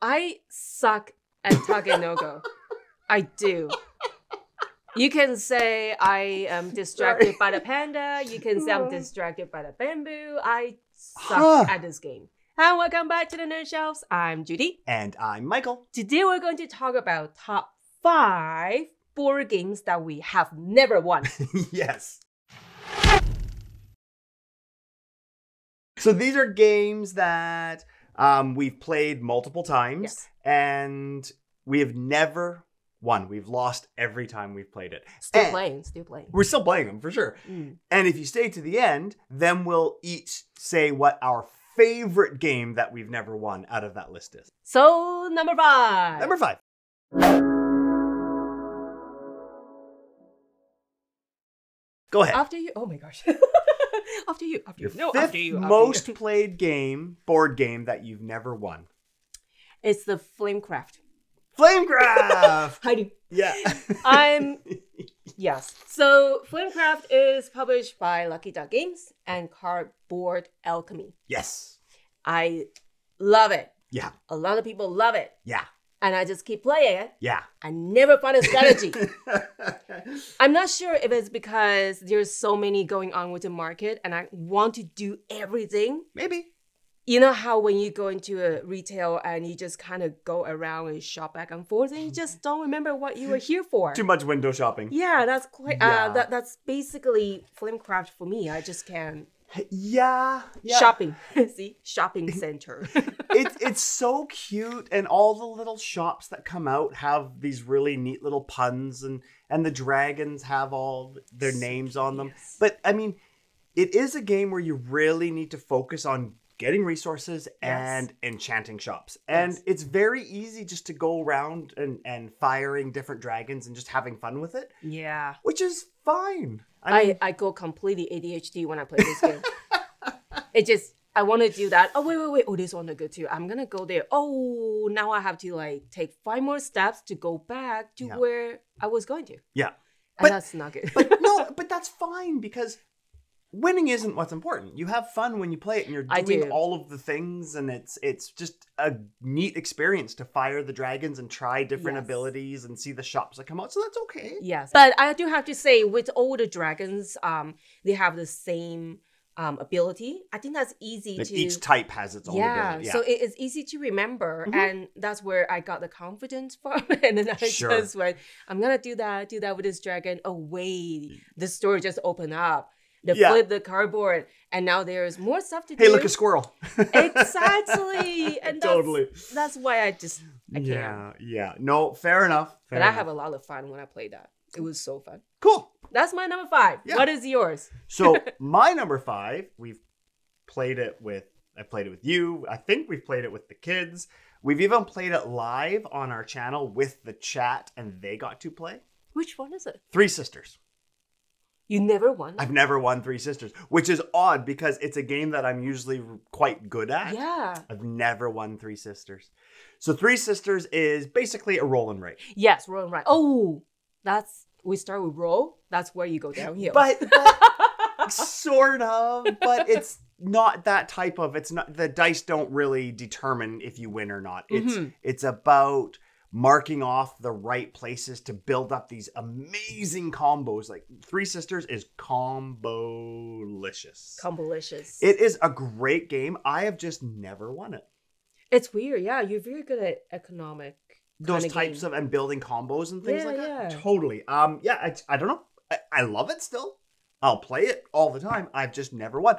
I suck at Tuck and No-Go. I do. You can say I am distracted by the panda. You can say I'm distracted by the bamboo. I suck at this game. And welcome back to the Nerd Shelves. I'm Judy. And I'm Michael. Today we're going to talk about top 5 board games that we have never won. Yes. So these are games that we've played multiple times. Yes. And we have never won. We've lost every time we've played it. Still playing. We're still playing them, for sure. And if you stay to the end, then we'll each say what our favorite game that we've never won out of that list is. So, number 5. Number 5. Go ahead. After you. Oh my gosh. After you. Your No, fifth after you. most played board game that you've never won. It's the Flamecraft. Flamecraft! Heidi. Yeah. Yes. So, Flamecraft is published by Lucky Duck Games and Cardboard Alchemy. Yes. I love it. Yeah. A lot of people love it. Yeah. And I just keep playing it. Yeah. I never find a strategy. I'm not sure if it's because there's so many going on with the market and I want to do everything. Maybe. You know how when you go into a retail and you just kind of go around and shop back and forth and you just don't remember what you were here for. Too much window shopping. Yeah, that's quite. Yeah. That's basically Flamecraft for me. I just can't. Yeah. Shopping. See, shopping center. It's so cute, and all the little shops that come out have these really neat little puns, and the dragons have all their names on them. Yes. But I mean, it is a game where you really need to focus on getting resources and enchanting shops. And it's very easy just to go around and firing different dragons and just having fun with it. Yeah. Which is fine. I go completely ADHD when I play this game. I want to do that. Oh, wait. Oh, this one is good too. I'm going to go there. Oh, now I have to take 5 more steps to go back to where I was going to. Yeah. And that's not good. but that's fine because winning isn't what's important. You have fun when you play it and you're doing all of the things, and it's just a neat experience to fire the dragons and try different abilities and see the shops that come out. So that's okay. Yes. But I do have to say, with all the dragons, they have the same ability. I think that's easy to... Each type has its own ability. Yeah, so it's easy to remember. And that's where I got the confidence from. And then I just went, I'm going to do that with this dragon. Oh, wait. The story just opened up. They flip the cardboard, and now there's more stuff to do. Hey, look, a squirrel. Exactly. And that's why I can't. Yeah. No, fair enough. But I have a lot of fun when I play that. It was so fun. Cool. That's my number 5. Yeah. What is yours? So my number 5, I played it with you. I think we've played it with the kids. We've even played it live on our channel with the chat, and they got to play. Which one is it? Three Sisters. You never won? I've never won Three Sisters, which is odd because it's a game that I'm usually quite good at. Yeah. I've never won Three Sisters. So Three Sisters is basically a roll and write. Yes, roll and write. Oh, we start with roll. That's where you go downhill. But sort of, but it's not that type of, it's not, the dice don't really determine if you win or not. It's about marking off the right places to build up these amazing combos. Like Three Sisters is combo-licious. Combo-licious. It is a great game. I have just never won it. It's weird. Yeah, you're very good at economic those types of and building combos and things like that. Yeah. Totally. I don't know. I love it still. I'll play it all the time. I've just never won.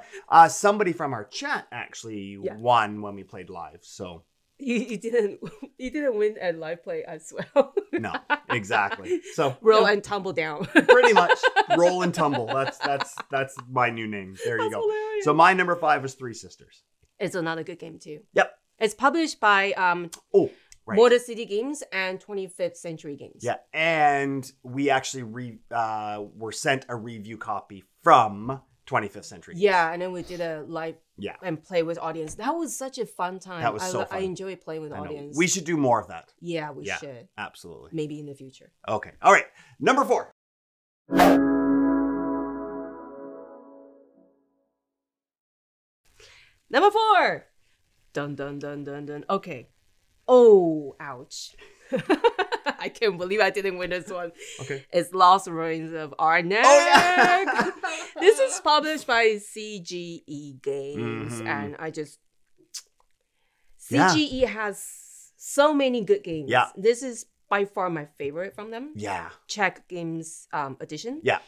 Somebody from our chat actually won when we played live. So you didn't win at live play as well. No, exactly. So roll and tumble down. Pretty much roll and tumble. That's my new name. There you go. Hilarious. So my number 5 is Three Sisters. It's another good game too. Yep. It's published by Motor City Games and 25th Century Games. Yeah, and we actually were sent a review copy from 25th Century Games. Yeah, and then we did a live and play with audience. That was such a fun time. That was so fun. I enjoy playing with audience. We should do more of that. Yeah, we should. Absolutely. Maybe in the future. Okay. All right. Number 4. Number 4. Dun, dun, dun, dun, dun. Okay. Oh, ouch. I can't believe I didn't win this one. Okay. It's Lost Ruins of Arnak. Oh, yeah. This is published by CGE Games. Mhm. And I just... Yeah. CGE has so many good games. Yeah. This is by far my favorite from them. Yeah. Czech Games edition. Yeah.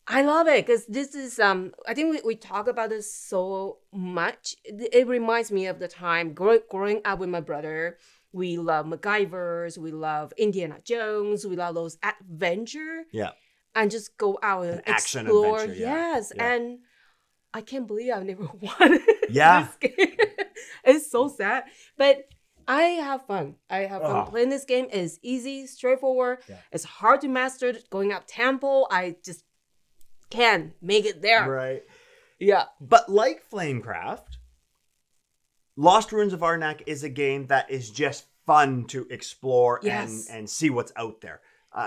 I love it because this is I think we talk about this so much. It reminds me of the time growing up with my brother. We love MacGyvers, we love Indiana Jones, we love those adventure. Yeah. And just go out and action explore. adventure, yeah. Yes. Yeah. And I can't believe I've never won Yeah. this game. It's so sad. But I have fun. I have fun playing this game. It's easy, straightforward. Yeah. It's hard to master. Going up temple, I just can make it there. Right. Yeah. But like Flamecraft, Lost Ruins of Arnak is a game that is just fun to explore Yes. and see what's out there.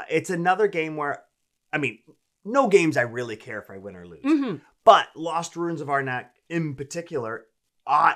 It's another game where, I mean, no games I really care if I win or lose. Mm-hmm. But Lost Ruins of Arnak in particular,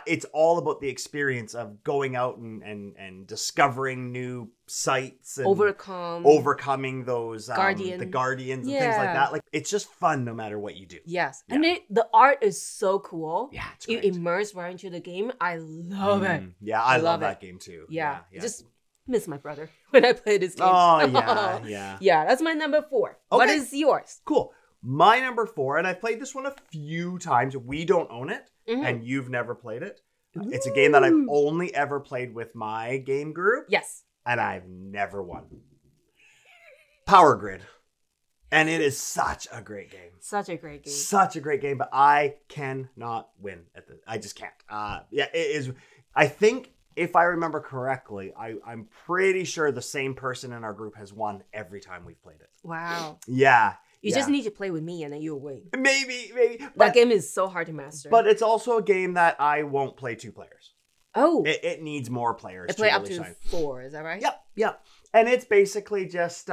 it's all about the experience of going out and discovering new sites and overcoming those the guardians and things like that. Like, it's just fun no matter what you do. Yes. Yeah. And the art is so cool. Yeah, it's You great. immerse right into the game. I love it. Yeah, I love it. that game too. Yeah. Just miss my brother when I play this game. Oh, yeah, yeah. Yeah, that's my number 4. What Okay. is yours? Cool. My number 4, and I played this one a few times. We don't own it, Mhm. and you've never played it. It's a game that I've only ever played with my game group, Yes. and I've never won. Power Grid. And it is such a great game. Such a great game. Such a great game, but I cannot win at the. I just can't. Yeah, it is. I think if I remember correctly, I'm pretty sure the same person in our group has won every time we've played it. Wow. Yeah. You just need to play with me and then you'll win. Maybe. That But, game is so hard to master. but it's also a game that I won't play 2 players. oh, It needs more players. I play up really to shine. 4. Is that right? Yep. And it's basically just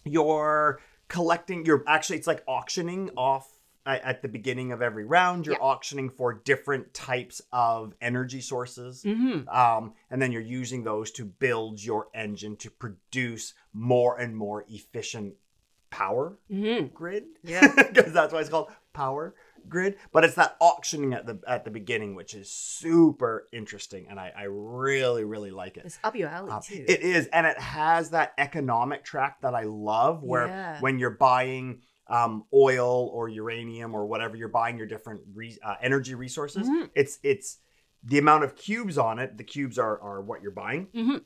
you're collecting. It's like auctioning off at the beginning of every round. You're auctioning for different types of energy sources, Mm-hmm. and then you're using those to build your engine to produce more and more efficient power Mm-hmm. grid. Yeah. Because that's why it's called Power Grid. But it's that auctioning at the beginning, which is super interesting, and I really, really like it. It's up your alley too. It is, and it has that economic track that I love, where when you're buying oil or uranium or whatever, you're buying your different energy resources. Mm-hmm. It's the amount of cubes on it. The cubes are what you're buying. Mm-hmm.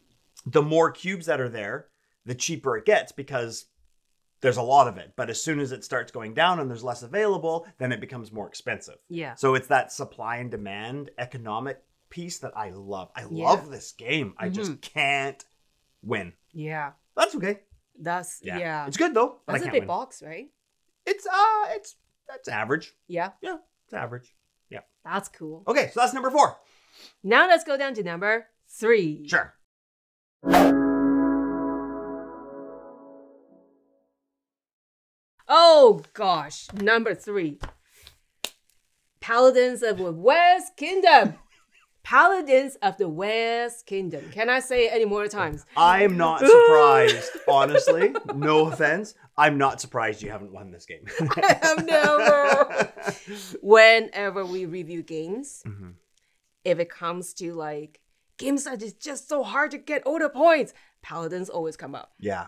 The more cubes that are there, the cheaper it gets because there's a lot of it. But as soon as it starts going down and there's less available, then it becomes more expensive. Yeah. So it's that supply and demand economic piece that I love. I love this game. I just can't win. Yeah. That's okay. That's yeah. It's good though. But That's I a can't big win. box, right? It's that's average. Yeah. Yeah, it's average. Yeah. That's cool. Okay, so that's number 4. Now let's go down to number 3. Sure. Oh gosh, number 3. Paladins of the West Kingdom. Paladins of the West Kingdom. Can I say it any more times? I'm not surprised, honestly. No offense. I'm not surprised you haven't won this game. I have never. Whenever we review games, if it comes to like games that is just so hard to get all the points, Paladins always come up. Yeah.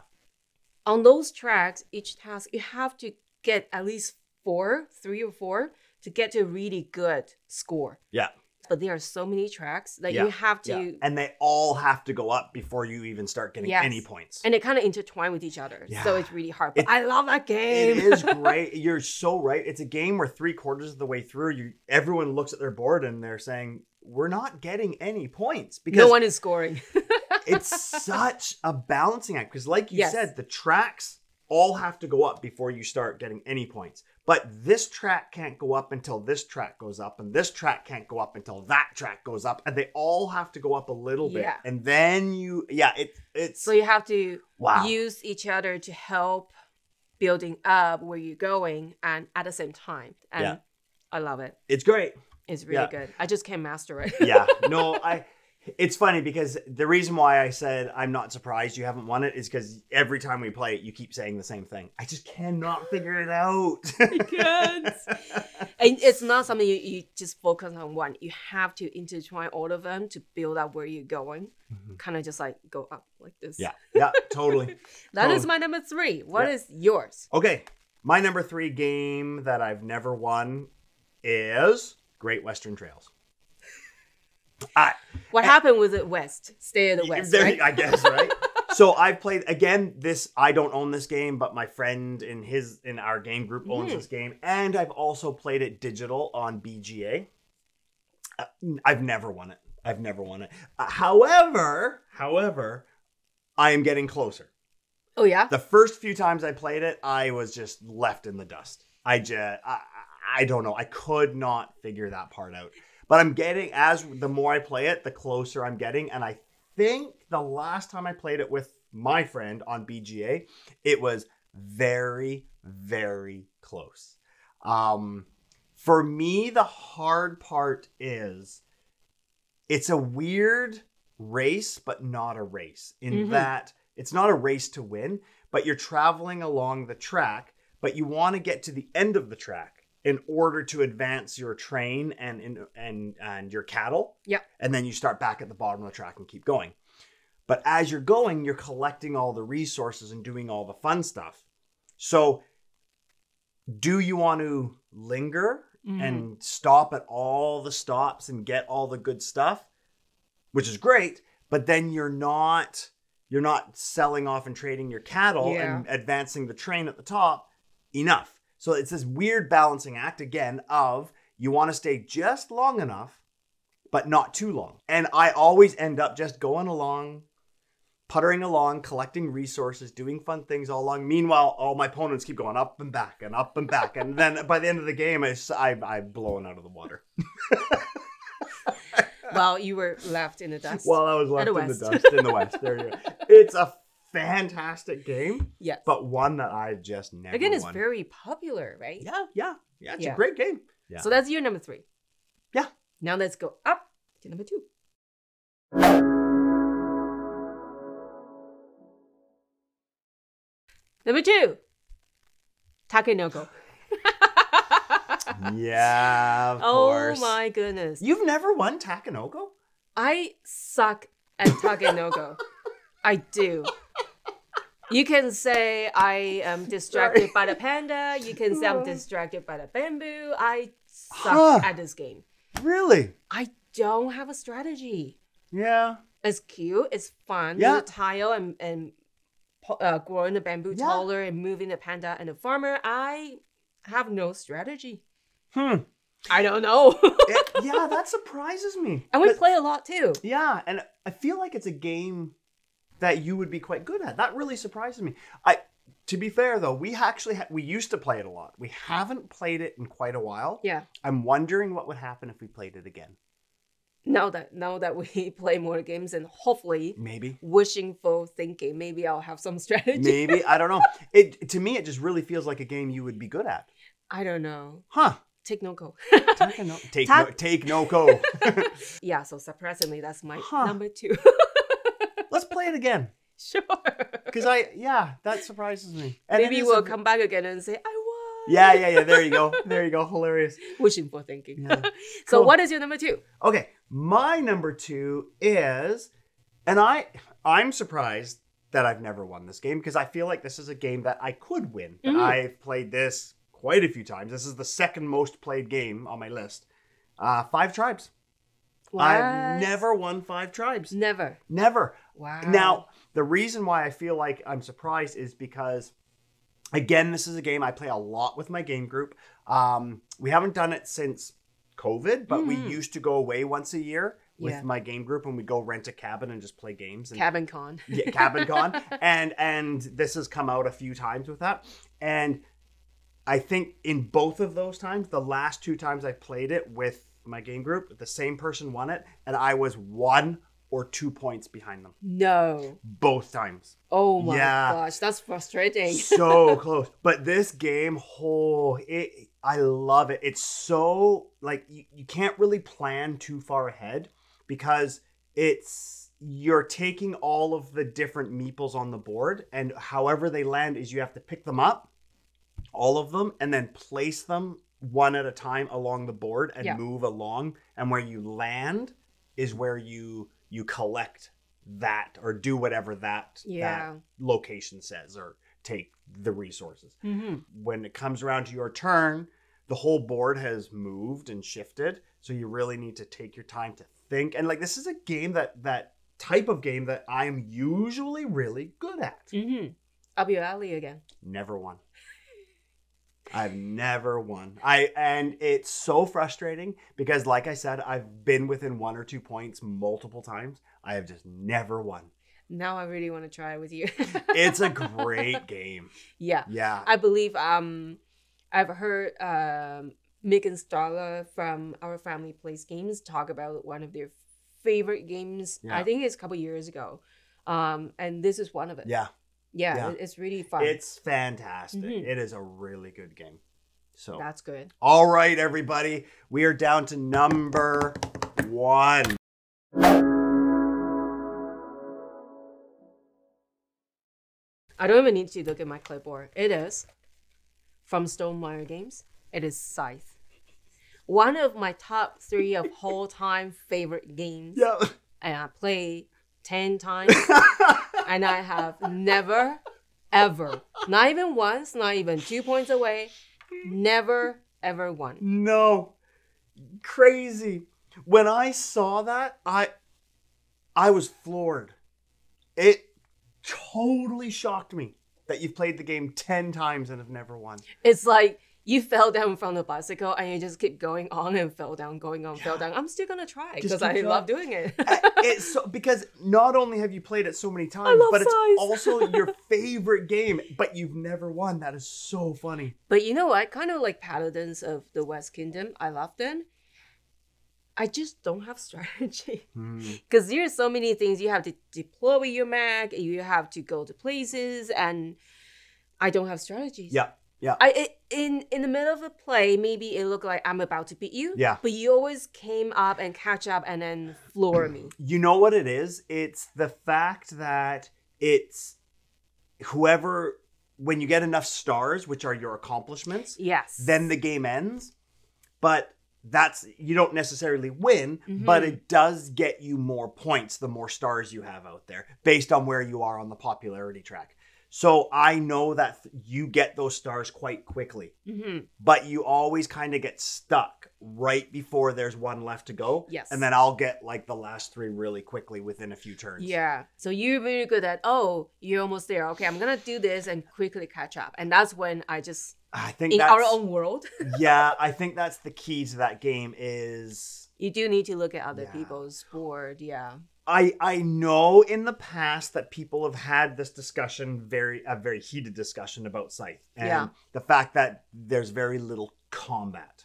On those tracks, each task, you have to get at least 3 or 4 to get to a really good score. Yeah. But there are so many tracks that you have to... Yeah. And they all have to go up before you even start getting any points. And they kind of intertwine with each other. Yeah. So it's really hard. But I love that game. It is great. You're so right. It's a game where 3/4 of the way through, everyone looks at their board and they're saying, we're not getting any points. Because no one is scoring. it's such a balancing act. Because like you said, the tracks all have to go up before you start getting any points. But this track can't go up until this track goes up, and this track can't go up until that track goes up, and they all have to go up a little bit. Yeah. And then it's So you have to use each other to help building up where you're going and at the same time. And I love it. It's great. It's really good. I just can't master it. Yeah. No, It's funny because the reason why I said I'm not surprised you haven't won it is because every time we play it, you keep saying the same thing. I just cannot figure it out. I can't. And it's not something you just focus on one. You have to intertwine all of them to build up where you're going. Kind of just like go up like this. Yeah, totally. That is my number 3. What is yours? Okay, my number 3 game that I've never won is Great Western Trails. What happened with the West? Stay in the West, right? I guess, right? So I've played, again, this, I don't own this game, but my friend in our game group owns this game. And I've also played it digital on BGA. I've never won it. However, I am getting closer. Oh, yeah? The first few times I played it, I was just left in the dust. I don't know. I could not figure that part out. But I'm getting, the more I play it, the closer I'm getting. And I think the last time I played it with my friend on BGA, it was very, very close. For me, the hard part is it's a weird race, but not a race. In that it's not a race to win, but you're traveling along the track, but you want to get to the end of the track in order to advance your train and your cattle. Yeah. And then you start back at the bottom of the track and keep going. But as you're going, you're collecting all the resources and doing all the fun stuff. So do you want to linger and stop at all the stops and get all the good stuff, which is great, but then you're not selling off and trading your cattle and advancing the train at the top enough. So it's this weird balancing act, again, of you want to stay just long enough, but not too long. And I always end up just going along, puttering along, collecting resources, doing fun things all along. Meanwhile, all my opponents keep going up and back and up and back. And then by the end of the game, I'm blowing out of the water. Well, you were left in the dust. Well, I was left in the dust in the West. There you go. It's a fantastic game. Yes. But one that I just never Again, won. it's very popular, right? Yeah. It's a great game. Yeah. So that's your number 3. Yeah. Now let's go up to number 2. Number 2. Takenoko. Yeah, of Oh course. my goodness. You've never won Takenoko? I suck at Takenoko. I do. You can say I am distracted by the panda. You can say I'm distracted by the bamboo. I suck at this game. Really? I don't have a strategy. Yeah. It's cute. It's fun. Yeah. You tile and growing the bamboo taller and moving the panda and the farmer. I have no strategy. I don't know. Yeah, that surprises me. And we play a lot too. Yeah, and I feel like it's a game that you would be quite good at. That really surprises me. To be fair though, we actually we used to play it a lot. We haven't played it in quite a while. Yeah. I'm wondering what would happen if we played it again. Now that we play more games and hopefully maybe wishful thinking, maybe I'll have some strategy. Maybe, I don't know. To me it just really feels like a game you would be good at. I don't know. Take no go. Take no go. Yeah, so surprisingly, that's my number 2. Let's play it again. Sure. Because that surprises me. And maybe we'll come back again and say, I won. Yeah. There you go. Hilarious. Wishful thinking. Yeah. So Cool. what is your number 2? Okay, my number 2 is, and I'm surprised that I've never won this game because I feel like this is a game that I could win. I've played this quite a few times. This is the second most played game on my list. 5 Tribes. What? I've never won 5 Tribes. Never. Wow. Wow. Now, the reason why I feel like I'm surprised is because, again, this is a game I play a lot with my game group. We haven't done it since COVID, but we used to go away once a year with my game group and we'd go rent a cabin and just play games. And, Cabin Con. Yeah, Cabin Con. And this has come out a few times with that. And I think in both of those times, the last 2 times I played it with my game group, the same person won it, and I was 1 or 2 points behind them. No. Both times. Oh my gosh, that's frustrating. So close. But this game, I love it. It's so, like, you can't really plan too far ahead because you're taking all of the different meeples on the board, and however they land is you have to pick them up, all of them, and then place them one at a time along the board and move along. And where you land is where you collect that or do whatever that location says or take the resources. When it comes around to your turn, the whole board has moved and shifted. So you really need to take your time to think. And like, this is a game that type of game that I am usually really good at. Up your alley again. Never won. I've never won. And it's so frustrating because, like I said, I've been within 1 or 2 points multiple times. I have just never won. Now I really want to try with you. It's a great game. Yeah. Yeah. I believe I've heard Megan Starla from Our Family Plays Games talk about one of their favorite games. I think it's a couple years ago. And this is one of it. Yeah, it's really fun. It's fantastic. It is a really good game. So that's good. All right, everybody. We are down to number 1. I don't even need to look at my clipboard. It is from Stonemaier Games. It is Scythe. One of my top 3 of whole time favorite games. Yeah. And I play 10 times. And I have never, ever, not even once, not even 2 points away, never, ever won. No. Crazy. When I saw that, I was floored. It totally shocked me that you've played the game 10 times and have never won. It's like you fell down from the bicycle and you just keep going on and fell down, going on, fell down. I'm still going to try because I love doing it. It's so, because not only have you played it so many times, but it's also your favorite game, but you've never won. That is so funny. But you know what? Kind of like Paladins of the West Kingdom. I love them. I just don't have strategy. Because there's so many things you have to deploy with your mag, you have to go to places, and I don't have strategies. Yeah. In the middle of a play, maybe it looked like I'm about to beat you. Yeah. But you always came up and catch up and then floor me. You know what it is? It's the fact that it's whoever, when you get enough stars, which are your accomplishments, then the game ends. But you don't necessarily win, but it does get you more points the more stars you have out there based on where you are on the popularity track. So I know that you get those stars quite quickly, but you always kind of get stuck right before there's one left to go. Yes. And then I'll get like the last 3 really quickly within a few turns. Yeah. So you're really good at, you're almost there. Okay, I'm going to do this and quickly catch up. And that's when I think in our own world. Yeah, I think that's the key to that game is... You do need to look at other people's board, I know in the past that people have had this discussion, a very heated discussion about Scythe. And the fact that there's very little combat.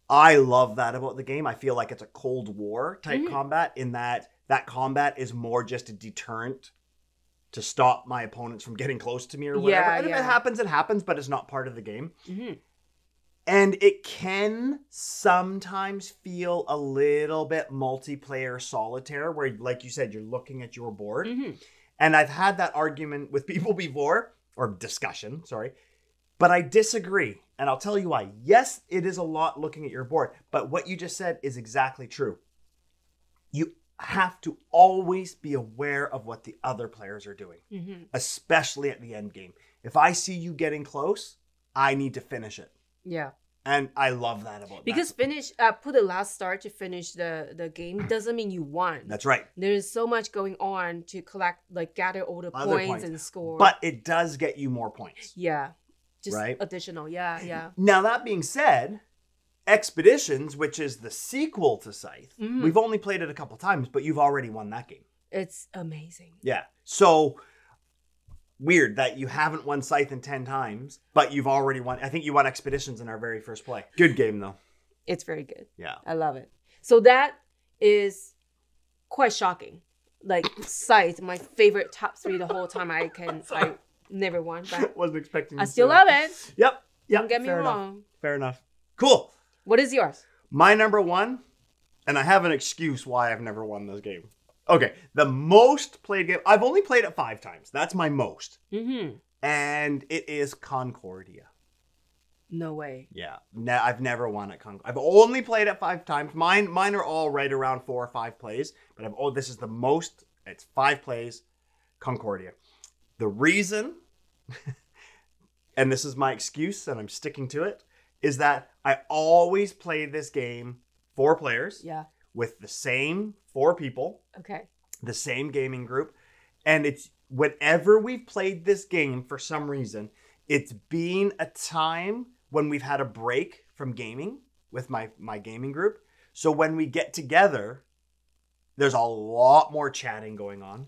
I love that about the game. I feel like it's a Cold War type combat in that combat is more just a deterrent to stop my opponents from getting close to me or whatever. And if it happens, it happens, but it's not part of the game. And it can sometimes feel a little bit multiplayer solitaire where, like you said, you're looking at your board. And I've had that argument with people before, or discussion, sorry. But I disagree. And I'll tell you why. Yes, it is a lot looking at your board. But what you just said is exactly true. You have to always be aware of what the other players are doing, especially at the end game. If I see you getting close, I need to finish it. Yeah. And I love that about because put the last star to finish the game doesn't mean you won. That's right. There's so much going on to gather all the points and score. But it does get you more points. Yeah. Just additional. Yeah. Now, that being said, Expeditions, which is the sequel to Scythe, we've only played it a couple times, but you've already won that game. It's amazing. Yeah. So... weird that you haven't won Scythe in 10 times, but you've already won. I think you won Expeditions in our very first play. Good game, though. It's very good. Yeah. I love it. So that is quite shocking. Like, Scythe, my favorite top 3 the whole time. I never won, but wasn't expecting. I still love it. Yep. Don't get me wrong. Fair enough. Cool. What is yours? My number 1, And I have an excuse why I've never won this game. Okay, the most played game, I've only played it 5 times. That's my most. Mm-hmm. And it is Concordia. No way. Yeah, I've never won at Concordia. I've only played it 5 times. Mine are all right around 4 or 5 plays. But this is the most, it's 5 plays, Concordia. The reason, and this is my excuse and I'm sticking to it, is that I always play this game 4 players. Yeah. With the same 4 people. Okay. The same gaming group. And it's whenever we've played this game, for some reason, it's been a time when we've had a break from gaming with my gaming group. So when we get together, there's a lot more chatting going on.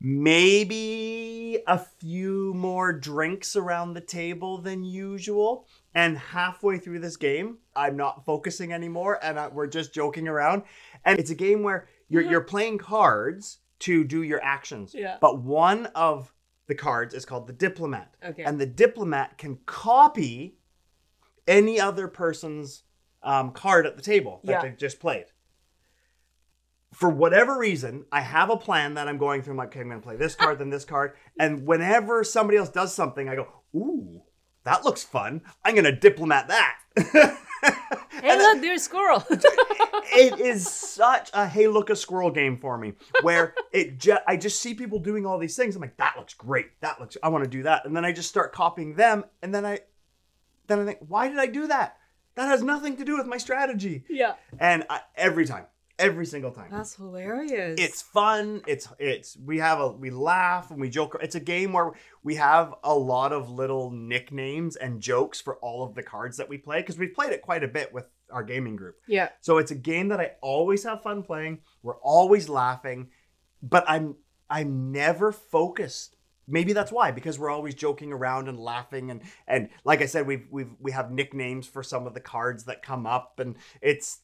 Maybe a few more drinks around the table than usual. And halfway through this game, I'm not focusing anymore and we're just joking around. And it's a game where you're playing cards to do your actions. Yeah. But one of the cards is called the Diplomat. Okay. And the Diplomat can copy any other person's card at the table that they've just played. For whatever reason, I have a plan that I'm going through. I'm like, okay, I'm going to play this card, then this card. And whenever somebody else does something, I go, ooh, that looks fun. I'm going to Diplomat that. Hey, look, there's a squirrel. It is such a hey, look, a squirrel game for me, where I just see people doing all these things. I'm like, that looks great. I want to do that. And then I just start copying them. And then I think, why did I do that? That has nothing to do with my strategy. Yeah. And every single time. That's hilarious. It's fun. We laugh and we joke. It's a game where we have a lot of little nicknames and jokes for all of the cards that we play, because we've played it quite a bit with our gaming group. Yeah. So it's a game that I always have fun playing. We're always laughing, but I'm never focused. Maybe that's why, because we're always joking around and laughing, and like I said, we have nicknames for some of the cards that come up, and it's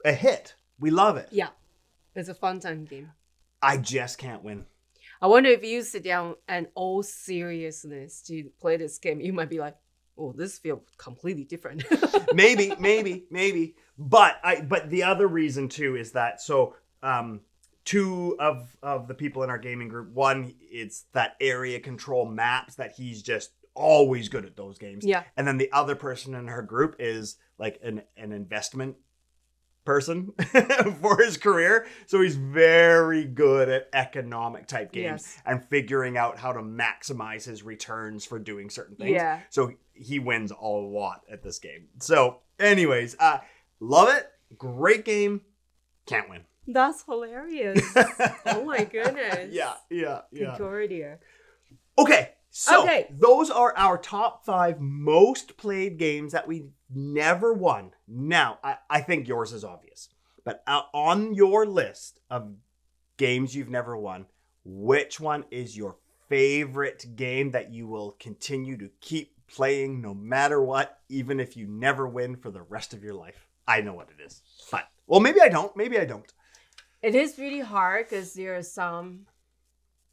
a hit. We love it. Yeah. It's a fun time game. I just can't win. I wonder if you sit down and all seriousness to play this game, you might be like, oh, this feels completely different. maybe. But the other reason too is that, so 2 of the people in our gaming group, one, it's that area control maps that he's just always good at those games. Yeah. And then the other person in her group is like an investment person for his career. So he's very good at economic type games and figuring out how to maximize his returns for doing certain things. Yeah. So he wins a lot at this game. So anyways, love it. Great game. Can't win. That's hilarious. Oh my goodness. Yeah. Concordia. Okay. So those are our top 5 most played games that we never won. Now, I think yours is obvious. But on your list of games you've never won, which one is your favorite game that you will continue to keep playing no matter what, even if you never win for the rest of your life? I know what it is. But, well, maybe I don't. It is really hard because there are some...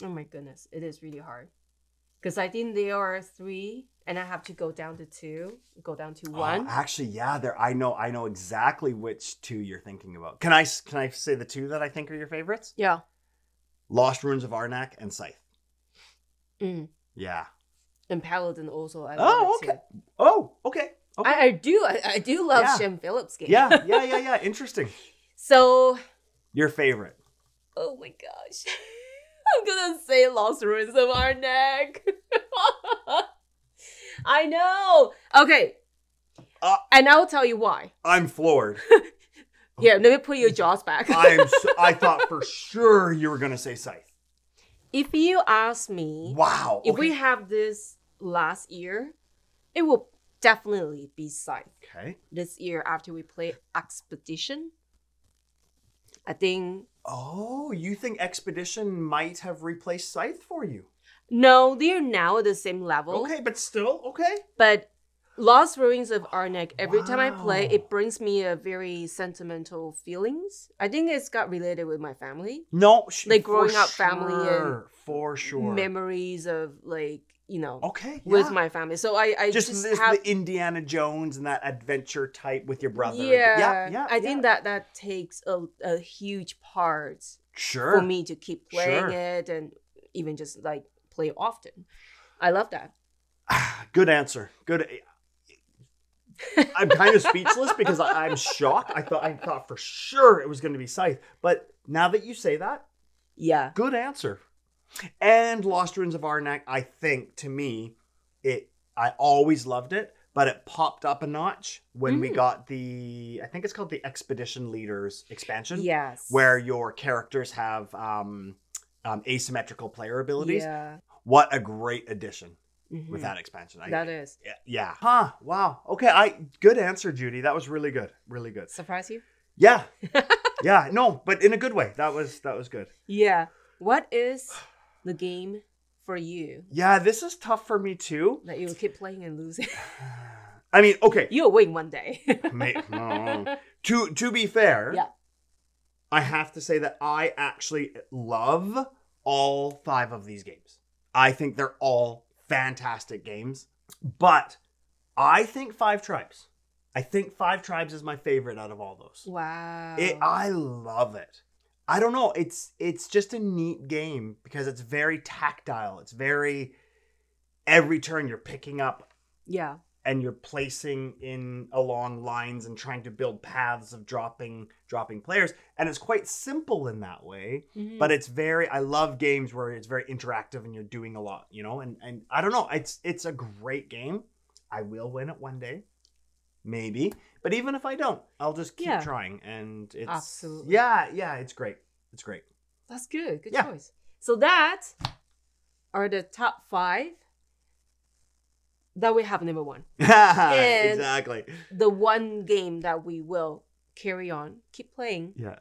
Oh my goodness. It is really hard. Because I think there are 3, and I have to go down to 2, go down to 1. Actually, yeah, I know exactly which 2 you're thinking about. Can I say the 2 that I think are your favorites? Yeah. Lost Ruins of Arnak and Scythe. Mm. Yeah. And Paladin also. I love it too. Oh, okay. I do love Shem Phillips' game. Yeah. Interesting. So. Your favorite? Oh my gosh. I'm gonna say Lost Ruins of Arnak. I know. Okay. And I'll tell you why. I'm floored. Yeah, let me put your jaws back. I thought for sure you were gonna say Scythe. If you ask me, wow, if we have this last year, it will definitely be Scythe. Okay. This year after we play Expedition, I think. Oh, you think Expedition might have replaced Scythe for you? No, they're now at the same level. Okay, but still, okay. But Lost Ruins of Arnak, every time I play, it brings me a very sentimental feelings. I think it's got related with my family. No, like growing up family and for sure memories of like, you know, okay, with my family. So I just have the Indiana Jones and that adventure type with your brother. Yeah. I think that takes a huge part for me to keep playing it and even just like play often. I love that. Good answer. Good. I'm kind of speechless because I'm shocked. I thought for sure it was going to be Scythe, but now that you say that, good answer. And Lost Ruins of Arnak, I think to me, I always loved it, but it popped up a notch when we got I think it's called the Expedition Leaders expansion. Yes, where your characters have asymmetrical player abilities. Yeah, what a great addition. With that expansion. That is. Yeah. Huh. Wow. Okay. Good answer, Judy. That was really good. Really good. Surprise you? Yeah. Yeah. No, but in a good way. That was good. Yeah. What is the game for you? Yeah, this is tough for me too. That you will keep playing and losing. I mean, okay. You'll win one day. To be fair, yeah, I have to say that I actually love all 5 of these games. I think they're all fantastic games, but I think Five Tribes. I think Five Tribes is my favorite out of all those. Wow. I love it. I don't know. It's just a neat game because it's very tactile. It's very, every turn you're picking up. Yeah. And you're placing in along lines and trying to build paths of dropping players. And it's quite simple in that way. But it's I love games where it's very interactive and you're doing a lot, you know? And I don't know, it's a great game. I will win it one day. Maybe. But even if I don't, I'll just keep trying. And it's absolutely. Yeah, it's great. It's great. That's good. Good choice. So that are the top 5 that we have number 1. Exactly. The one game that we will carry on, keep playing. Yeah.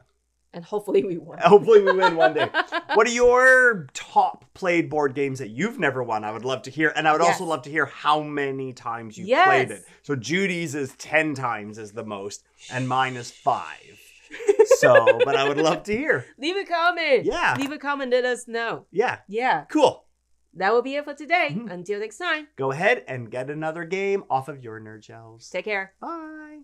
And hopefully we win. Hopefully we win one day. What are your top played board games that you've never won? I would love to hear. And I would also love to hear how many times you played it. So Judy's is 10 times is the most. And mine is 5. So, but I would love to hear. Leave a comment. Yeah. Leave a comment. Let us know. Yeah. Yeah. Cool. That will be it for today. Until next time. Go ahead and get another game off of your nerd shelves. Take care. Bye.